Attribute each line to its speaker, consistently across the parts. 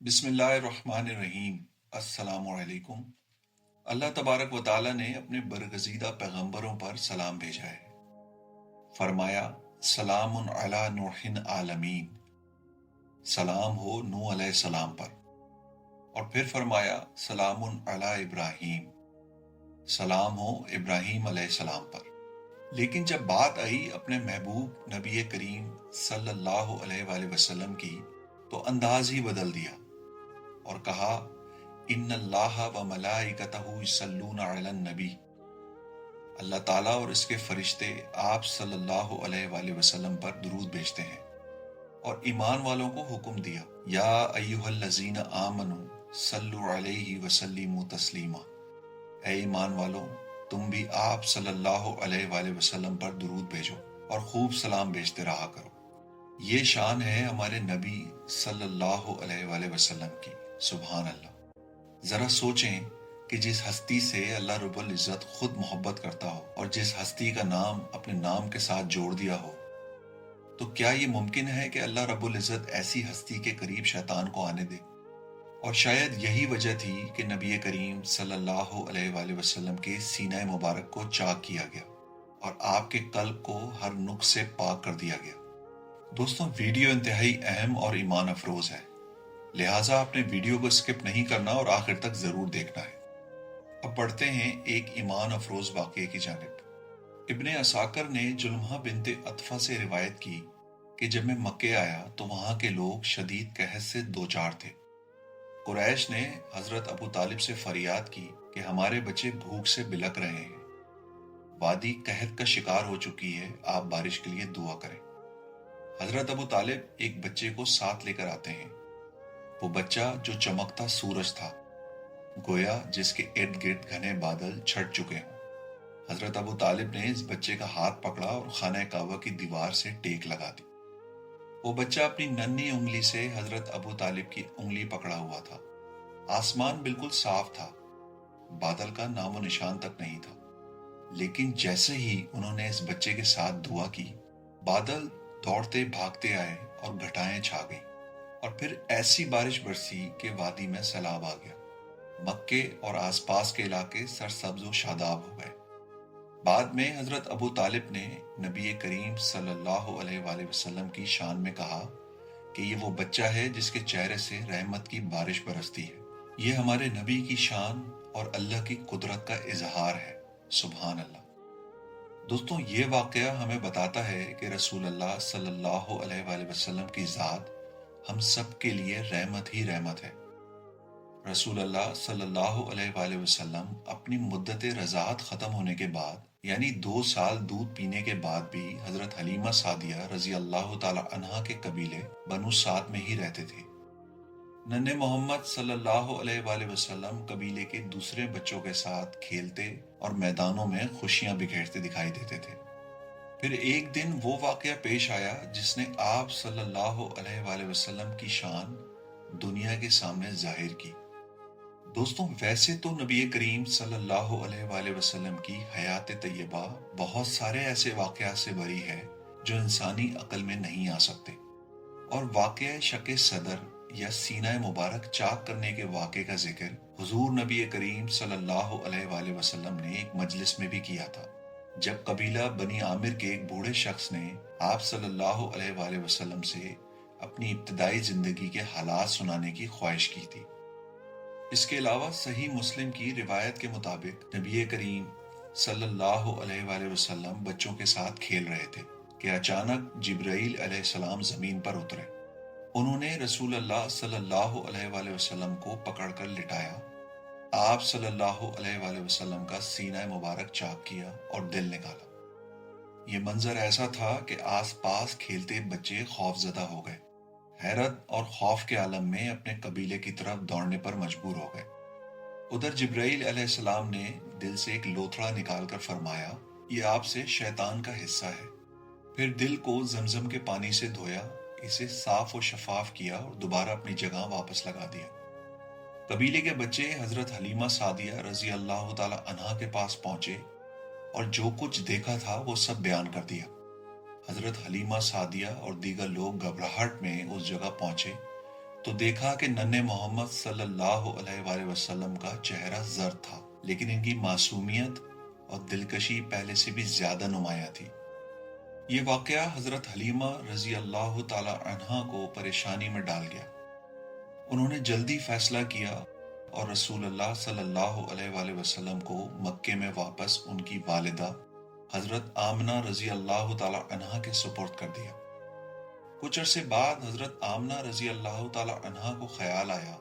Speaker 1: بسم اللہ الرحمن الرحیم۔ السلام علیکم۔ اللہ تبارک و تعالی نے اپنے برگزیدہ پیغمبروں پر سلام بھیجا ہے۔ فرمایا سلام علی نوح عالمین، سلام ہو نوح علیہ السلام پر۔ اور پھر فرمایا سلام علی ابراہیم، سلام ہو ابراہیم علیہ السلام پر۔ لیکن جب بات آئی اپنے محبوب نبی کریم صلی اللہ علیہ وآلہ وسلم کی تو انداز ہی بدل دیا اور کہا ان اللہ و ملائکتہ یصلون علی النبی، اللہ تعالیٰ اور اس کے فرشتے آپ صلی اللہ علیہ وآلہ وسلم پر درود بھیجتے ہیں، اور ایمان والوں کو حکم دیا یا ایہا الذین آمنوا صلوا علیہ وسلموا تسلیما، اے ایمان والوں تم بھی آپ صلی اللہ علیہ وآلہ وسلم پر درود بھیجو اور خوب سلام بھیجتے رہا کرو۔ یہ شان ہے ہمارے نبی صلی اللہ علیہ وآلہ وسلم کی۔ سبحان اللہ۔ ذرا سوچیں کہ جس ہستی سے اللہ رب العزت خود محبت کرتا ہو اور جس ہستی کا نام اپنے نام کے ساتھ جوڑ دیا ہو، تو کیا یہ ممکن ہے کہ اللہ رب العزت ایسی ہستی کے قریب شیطان کو آنے دے؟ اور شاید یہی وجہ تھی کہ نبی کریم صلی اللہ علیہ وآلہ وسلم کے سینہ مبارک کو چاک کیا گیا اور آپ کے قلب کو ہر نقص سے پاک کر دیا گیا۔ دوستوں، ویڈیو انتہائی اہم اور ایمان افروز ہے، لہٰذا آپ نے ویڈیو کو اسکپ نہیں کرنا اور آخر تک ضرور دیکھنا ہے۔ اب بڑھتے ہیں ایک ایمان افروز واقعے کی جانب۔ ابن عساکر نے جلمہ بنت عطفہ سے روایت کی کہ جب میں مکے آیا تو وہاں کے لوگ شدید قحط سے دوچار تھے۔ قریش نے حضرت ابو طالب سے فریاد کی کہ ہمارے بچے بھوک سے بلک رہے ہیں، وادی قحط کا شکار ہو چکی ہے، آپ بارش کے لیے دعا کریں۔ حضرت ابو طالب ایک بچے کو ساتھ لے کر آتے ہیں۔ وہ بچہ جو چمکتا سورج تھا، گویا جس کے ارد گرد گھنے بادل چھٹ چکے ہوں۔ حضرت ابو طالب نے اس بچے کا ہاتھ پکڑا اور خانہ کعبہ کی دیوار سے ٹیک لگا دی۔ وہ بچہ اپنی ننھی انگلی سے حضرت ابو طالب کی انگلی پکڑا ہوا تھا۔ آسمان بالکل صاف تھا، بادل کا نام و نشان تک نہیں تھا، لیکن جیسے ہی انہوں نے اس بچے کے ساتھ دعا کی، بادل دوڑتے بھاگتے آئے اور گھٹائیں چھا گئیں، اور پھر ایسی بارش برسی کہ وادی میں سیلاب آ گیا۔ مکے اور آس پاس کے علاقے سرسبز و شاداب ہو گئے۔ بعد میں حضرت ابو طالب نے نبی کریم صلی اللہ علیہ وآلہ وسلم کی شان میں کہا کہ یہ وہ بچہ ہے جس کے چہرے سے رحمت کی بارش برستی ہے۔ یہ ہمارے نبی کی شان اور اللہ کی قدرت کا اظہار ہے۔ سبحان اللہ۔ دوستوں، یہ واقعہ ہمیں بتاتا ہے کہ رسول اللہ صلی اللہ علیہ وآلہ وسلم کی ذات ہم سب کے لیے رحمت ہی رحمت ہے۔ رسول اللہ صلی اللہ علیہ وآلہ وسلم اپنی مدت رضاعت ختم ہونے کے بعد، یعنی 2 سال دودھ پینے کے بعد بھی حضرت حلیمہ سعدیہ رضی اللہ تعالی عنہا کے قبیلے بنو سعد میں ہی رہتے تھے۔ ننھے محمد صلی اللہ علیہ وآلہ وسلم قبیلے کے دوسرے بچوں کے ساتھ کھیلتے اور میدانوں میں خوشیاں بکھیرتے دکھائی دیتے تھے۔ پھر ایک دن وہ واقعہ پیش آیا جس نے آپ صلی اللہ علیہ وآلہ وسلم کی شان دنیا کے سامنے ظاہر کی۔ دوستوں، ویسے تو نبی کریم صلی اللہ علیہ وآلہ وسلم کی حیات طیبہ بہت سارے ایسے واقعات سے بھری ہے جو انسانی عقل میں نہیں آ سکتے، اور واقعہ شق صدر یا سینہ مبارک چاک کرنے کے واقعے کا ذکر حضور نبی کریم صلی اللہ علیہ وآلہ وسلم نے ایک مجلس میں بھی کیا تھا، جب قبیلہ بنی عامر کے ایک بوڑھے شخص نے آپ صلی اللہ علیہ وآلہ وسلم سے اپنی ابتدائی زندگی کے حالات سنانے کی خواہش کی تھی۔ اس کے علاوہ صحیح مسلم کی روایت کے مطابق نبی کریم صلی اللہ علیہ وآلہ وسلم بچوں کے ساتھ کھیل رہے تھے کہ اچانک جبرائیل علیہ السلام زمین پر اترے۔ انہوں نے رسول اللہ صلی اللہ علیہ وآلہ وسلم کو پکڑ کر لٹایا، آپ صلی اللہ علیہ وآلہ وسلم کا سینہ مبارک چاک کیا اور دل نکالا۔ یہ منظر ایسا تھا کہ آس پاس کھیلتے بچے خوف زدہ ہو گئے، حیرت اور خوف کے عالم میں اپنے قبیلے کی طرف دوڑنے پر مجبور ہو گئے۔ ادھر جبرائیل علیہ السلام نے دل سے ایک لوتھڑا نکال کر فرمایا، یہ آپ سے شیطان کا حصہ ہے۔ پھر دل کو زمزم کے پانی سے دھویا، اسے صاف و شفاف کیا اور دوبارہ اپنی جگہ واپس لگا دیا۔ قبیلے کے بچے حضرت حلیمہ سعدیہ رضی اللہ تعالی عنہا کے پاس پہنچے اور جو کچھ دیکھا تھا وہ سب بیان کر دیا۔ حضرت حلیمہ سعدیہ اور دیگر لوگ گھبراہٹ میں اس جگہ پہنچے تو دیکھا کہ ننھے محمد صلی اللہ علیہ وآلہ وسلم کا چہرہ زرد تھا، لیکن ان کی معصومیت اور دلکشی پہلے سے بھی زیادہ نمایاں تھی۔ یہ واقعہ حضرت حلیمہ رضی اللہ تعالی عنہا کو پریشانی میں ڈال گیا۔ انہوں نے جلدی فیصلہ کیا اور رسول اللہ صلی اللہ علیہ وآلہ وسلم کو مکے میں واپس ان کی والدہ حضرت آمنہ رضی اللہ تعالی عنہا کے سپرد کر دیا۔ کچھ عرصے بعد حضرت آمنہ رضی اللہ تعالی عنہا کو خیال آیا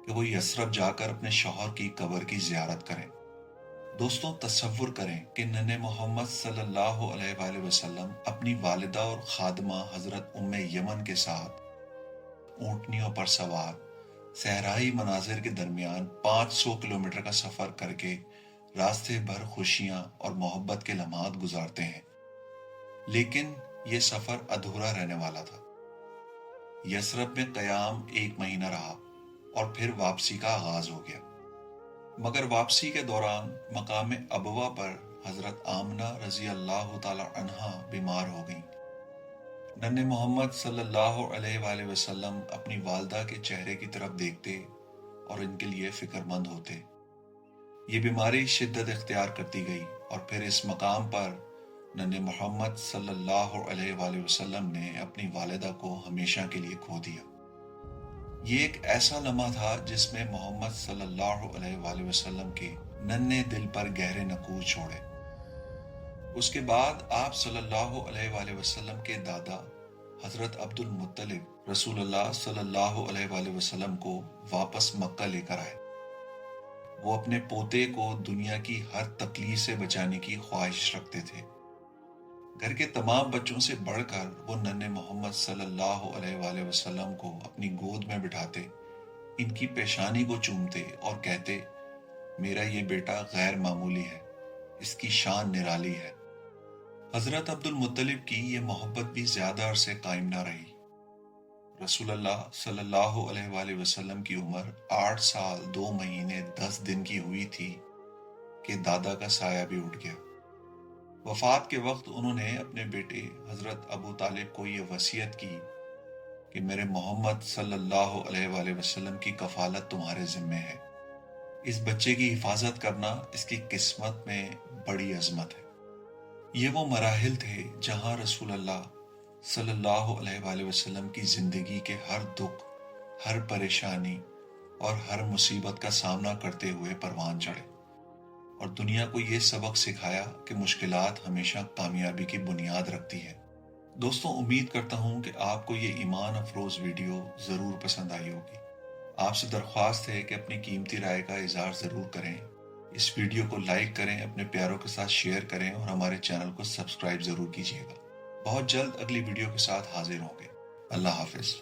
Speaker 1: کہ وہ یثرب جا کر اپنے شوہر کی قبر کی زیارت کریں۔ دوستوں، تصور کریں کہ ننھے محمد صلی اللہ علیہ وآلہ وسلم اپنی والدہ اور خادمہ حضرت ام یمن کے ساتھ اونٹنیوں پر سوار صحرائی مناظر کے درمیان 500 کلومیٹر کا سفر کر کے راستے بھر خوشیاں اور محبت کے لمحات گزارتے ہیں، لیکن یہ سفر ادھورا رہنے والا تھا۔ یثرب میں قیام 1 مہینہ رہا اور پھر واپسی کا آغاز ہو گیا، مگر واپسی کے دوران مقام ابوا پر حضرت آمنہ رضی اللہ تعالی عنہا بیمار ہو گئیں۔ ننھے محمد صلی اللہ علیہ وآلہ وسلم اپنی والدہ کے چہرے کی طرف دیکھتے اور ان کے لیے فکر مند ہوتے۔ یہ بیماری شدت اختیار کرتی گئی اور پھر اس مقام پر ننھے محمد صلی اللہ علیہ وآلہ وسلم نے اپنی والدہ کو ہمیشہ کے لیے کھو دیا۔ یہ ایک ایسا لمحہ تھا جس میں محمد صلی اللہ علیہ وآلہ وسلم کے ننھے دل پر گہرے نقوش چھوڑے۔ اس کے بعد آپ صلی اللہ علیہ وآلہ وسلم کے دادا حضرت عبد المطلب رسول اللہ صلی اللہ علیہ وآلہ وسلم کو واپس مکہ لے کر آئے۔ وہ اپنے پوتے کو دنیا کی ہر تکلیف سے بچانے کی خواہش رکھتے تھے۔ گھر کے تمام بچوں سے بڑھ کر وہ ننھے محمد صلی اللہ علیہ وآلہ وسلم کو اپنی گود میں بٹھاتے، ان کی پیشانی کو چومتے اور کہتے، میرا یہ بیٹا غیر معمولی ہے، اس کی شان نرالی ہے۔ حضرت عبد المطلب کی یہ محبت بھی زیادہ عرصے قائم نہ رہی۔ رسول اللہ صلی اللہ علیہ وآلہ وسلم کی عمر 8 سال 2 مہینے 10 دن کی ہوئی تھی کہ دادا کا سایہ بھی اٹھ گیا۔ وفات کے وقت انہوں نے اپنے بیٹے حضرت ابو طالب کو یہ وصیت کی کہ میرے محمد صلی اللہ علیہ وآلہ وسلم کی کفالت تمہارے ذمہ ہے۔ اس بچے کی حفاظت کرنا اس کی قسمت میں بڑی عظمت ہے۔ یہ وہ مراحل تھے جہاں رسول اللہ صلی اللہ علیہ وآلہ وسلم کی زندگی کے ہر دکھ، ہر پریشانی اور ہر مصیبت کا سامنا کرتے ہوئے پروان چڑھے اور دنیا کو یہ سبق سکھایا کہ مشکلات ہمیشہ کامیابی کی بنیاد رکھتی ہے۔ دوستوں، امید کرتا ہوں کہ آپ کو یہ ایمان افروز ویڈیو ضرور پسند آئی ہوگی۔ آپ سے درخواست ہے کہ اپنی قیمتی رائے کا اظہار ضرور کریں، اس ویڈیو کو لائک کریں، اپنے پیاروں کے ساتھ شیئر کریں اور ہمارے چینل کو سبسکرائب ضرور کیجیے گا۔ بہت جلد اگلی ویڈیو کے ساتھ حاضر ہوں گے۔ اللہ حافظ۔